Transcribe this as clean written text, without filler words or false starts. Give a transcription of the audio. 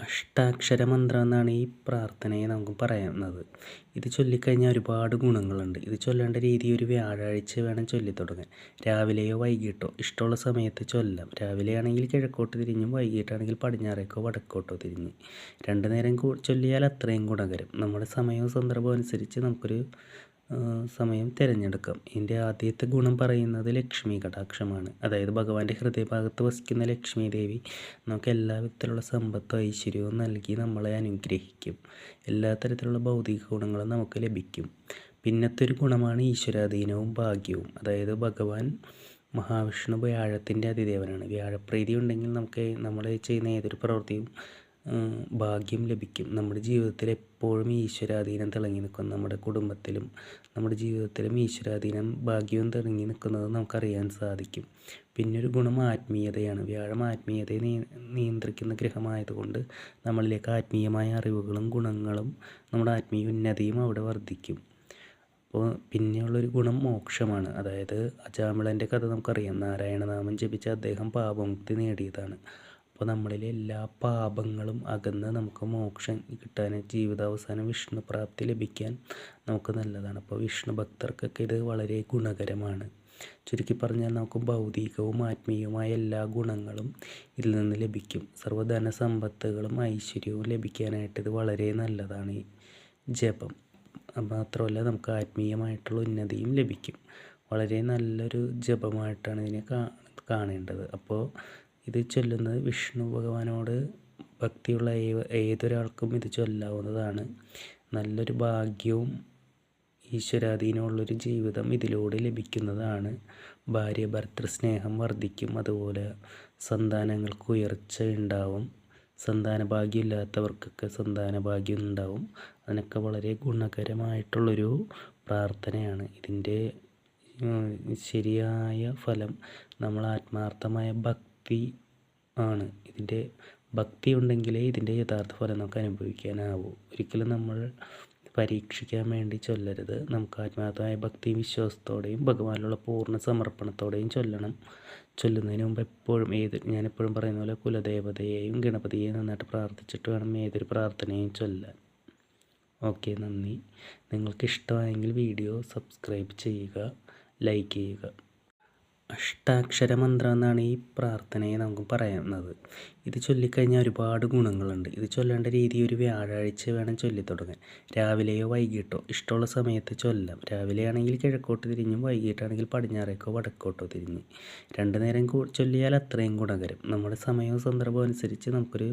അഷ്ടാക്ഷര മന്ത്രം എന്നാണ് ഈ പ്രാർത്ഥനയെ നമുക്ക് പറയുന്നത്. ഇത് ചൊല്ലിക്കഴിഞ്ഞാൽ ഒരുപാട് ഗുണങ്ങളുണ്ട്. ഇത് ചൊല്ലേണ്ട രീതി ഒരു വ്യാഴാഴ്ച വേണം ചൊല്ലിത്തുടങ്ങാൻ. രാവിലെയോ വൈകിട്ടോ ഇഷ്ടമുള്ള സമയത്ത് ചൊല്ലാം. രാവിലെയാണെങ്കിൽ കിഴക്കോട്ട് തിരിഞ്ഞും വൈകിട്ടാണെങ്കിൽ പടിഞ്ഞാറേക്കോ വടക്കോട്ടോ തിരിഞ്ഞ്. രണ്ടു നേരം ചൊല്ലിയാൽ അത്രയും ഗുണകരം. നമ്മുടെ സമയവും സന്ദർഭവും അനുസരിച്ച് നമുക്കൊരു സമയം തിരഞ്ഞെടുക്കാം. ഇതിൻ്റെ ആദ്യത്തെ ഗുണം പറയുന്നത് ലക്ഷ്മി കടാക്ഷമാണ്. അതായത് ഭഗവാന്റെ ഹൃദയഭാഗത്ത് വസിക്കുന്ന ലക്ഷ്മി ദേവി നമുക്ക് എല്ലാ വിധത്തിലുള്ള സമ്പത്തും ഐശ്വര്യവും നൽകി നമ്മളെ അനുഗ്രഹിക്കും. എല്ലാ തരത്തിലുള്ള ഭൗതിക ഗുണങ്ങളും നമുക്ക് ലഭിക്കും. പിന്നത്തെ ഒരു ഗുണമാണ് ഈശ്വരാധീനവും ഭാഗ്യവും. അതായത് ഭഗവാൻ മഹാവിഷ്ണു വ്യാഴത്തിൻ്റെ അതിദേവനാണ്. വ്യാഴപ്രീതി ഉണ്ടെങ്കിൽ നമുക്ക് നമ്മൾ ചെയ്യുന്ന ഏതൊരു പ്രവൃത്തിയും ഭാഗ്യം ലഭിക്കും. നമ്മുടെ ജീവിതത്തിൽ എപ്പോഴും ഈശ്വരാധീനം തിളങ്ങി നിൽക്കും. നമ്മുടെ കുടുംബത്തിലും നമ്മുടെ ജീവിതത്തിലും ഈശ്വരാധീനം ഭാഗ്യവും തിളങ്ങി നിൽക്കുന്നത് നമുക്കറിയാൻ സാധിക്കും. പിന്നൊരു ഗുണം ആത്മീയതയാണ്. വ്യാഴം ആത്മീയതയെ നിയന്ത്രിക്കുന്ന ഗ്രഹമായതുകൊണ്ട് നമ്മളിലേക്ക് ആത്മീയമായ അറിവുകളും ഗുണങ്ങളും നമ്മുടെ ആത്മീയ ഉന്നതിയും അവിടെ വർദ്ധിക്കും. അപ്പോൾ പിന്നെയുള്ളൊരു ഗുണം മോക്ഷമാണ്. അതായത് അജാമിളൻ്റെ കഥ നമുക്കറിയാം. നാരായണനാമം ജപിച്ച അദ്ദേഹം പാപമുക്തി നേടിയതാണ്. അപ്പോൾ നമ്മളിലെ എല്ലാ പാപങ്ങളും അകന്ന് നമുക്ക് മോക്ഷം കിട്ടാൻ, ജീവിതാവസാനം വിഷ്ണു പ്രാപ്തി ലഭിക്കാൻ നമുക്ക് നല്ലതാണ്. അപ്പോൾ വിഷ്ണു ഭക്തർക്കൊക്കെ ഇത് വളരെ ഗുണകരമാണ്. ചുരുക്കി പറഞ്ഞാൽ നമുക്ക് ഭൗതികവും ആത്മീയവുമായ എല്ലാ ഗുണങ്ങളും ഇതിൽ നിന്ന് ലഭിക്കും. സർവ്വധന സമ്പത്തുകളും ഐശ്വര്യവും ലഭിക്കാനായിട്ട് ഇത് വളരെ നല്ലതാണ് ഈ ജപം. മാത്രമല്ല നമുക്ക് ആത്മീയമായിട്ടുള്ള ഉന്നതിയും ലഭിക്കും. വളരെ നല്ലൊരു ജപമായിട്ടാണ് ഇതിനെ കാണേണ്ടത്. അപ്പോൾ ഇത് ചൊല്ലുന്നത് വിഷ്ണു ഭഗവാനോട് ഭക്തിയുള്ള ഏതൊരാൾക്കും ഇത് ചൊല്ലാവുന്നതാണ്. നല്ലൊരു ഭാഗ്യവും ഈശ്വരാധീനമുള്ളൊരു ജീവിതം ഇതിലൂടെ ലഭിക്കുന്നതാണ്. ഭാര്യ ഭർത്തൃ സ്നേഹം വർദ്ധിക്കും. അതുപോലെ സന്താനങ്ങൾക്ക് ഉയർച്ച ഉണ്ടാവും. സന്താന ഭാഗ്യം ഇല്ലാത്തവർക്കൊക്കെ സന്താന ഭാഗ്യം ഉണ്ടാവും. അതിനൊക്കെ വളരെ ഗുണകരമായിട്ടുള്ളൊരു പ്രാർത്ഥനയാണ്. ഇതിൻ്റെ ശരിയായ ഫലം നമ്മൾ ആത്മാർത്ഥമായ ഭക്തി ആണ്. ഇതിൻ്റെ ഭക്തി ഉണ്ടെങ്കിലേ ഇതിൻ്റെ യഥാർത്ഥ ഫലം നമുക്ക് അനുഭവിക്കാനാവൂ. ഒരിക്കലും നമ്മൾ പരീക്ഷിക്കാൻ വേണ്ടി ചൊല്ലരുത്. നമുക്ക് ആത്മാർത്ഥമായ ഭക്തിയും വിശ്വാസത്തോടെയും ഭഗവാനിലുള്ള പൂർണ്ണ സമർപ്പണത്തോടെയും ചൊല്ലണം. ചൊല്ലുന്നതിന് മുമ്പ് എപ്പോഴും ഞാനെപ്പോഴും പറയുന്ന പോലെ കുലദേവതയെയും ഗണപതിയെയും നന്നായിട്ട് പ്രാർത്ഥിച്ചിട്ട് വേണം ഏതൊരു പ്രാർത്ഥനയും ചൊല്ലാൻ. ഓക്കെ, നന്ദി. നിങ്ങൾക്ക് ഇഷ്ടമായെങ്കിൽ വീഡിയോ സബ്സ്ക്രൈബ് ചെയ്യുക, ലൈക്ക് ചെയ്യുക. അഷ്ടാക്ഷര മന്ത്രം എന്നാണ് ഈ പ്രാർത്ഥനയെ നമുക്ക് പറയുന്നത്. ഇത് ചൊല്ലിക്കഴിഞ്ഞാൽ ഒരുപാട് ഗുണങ്ങളുണ്ട്. ഇത് ചൊല്ലേണ്ട രീതി ഒരു വ്യാഴാഴ്ച വേണം ചൊല്ലിത്തുടങ്ങാൻ. രാവിലെയോ വൈകിട്ടോ ഇഷ്ടമുള്ള സമയത്ത് ചൊല്ലാം. രാവിലെയാണെങ്കിൽ കിഴക്കോട്ട് തിരിഞ്ഞും വൈകിട്ടാണെങ്കിൽ പടിഞ്ഞാറേക്കോ വടക്കോട്ടോ തിരിഞ്ഞ്. രണ്ടു നേരം ചൊല്ലിയാൽ അത്രയും ഗുണകരം. നമ്മുടെ സമയവും സന്ദർഭവും അനുസരിച്ച് നമുക്കൊരു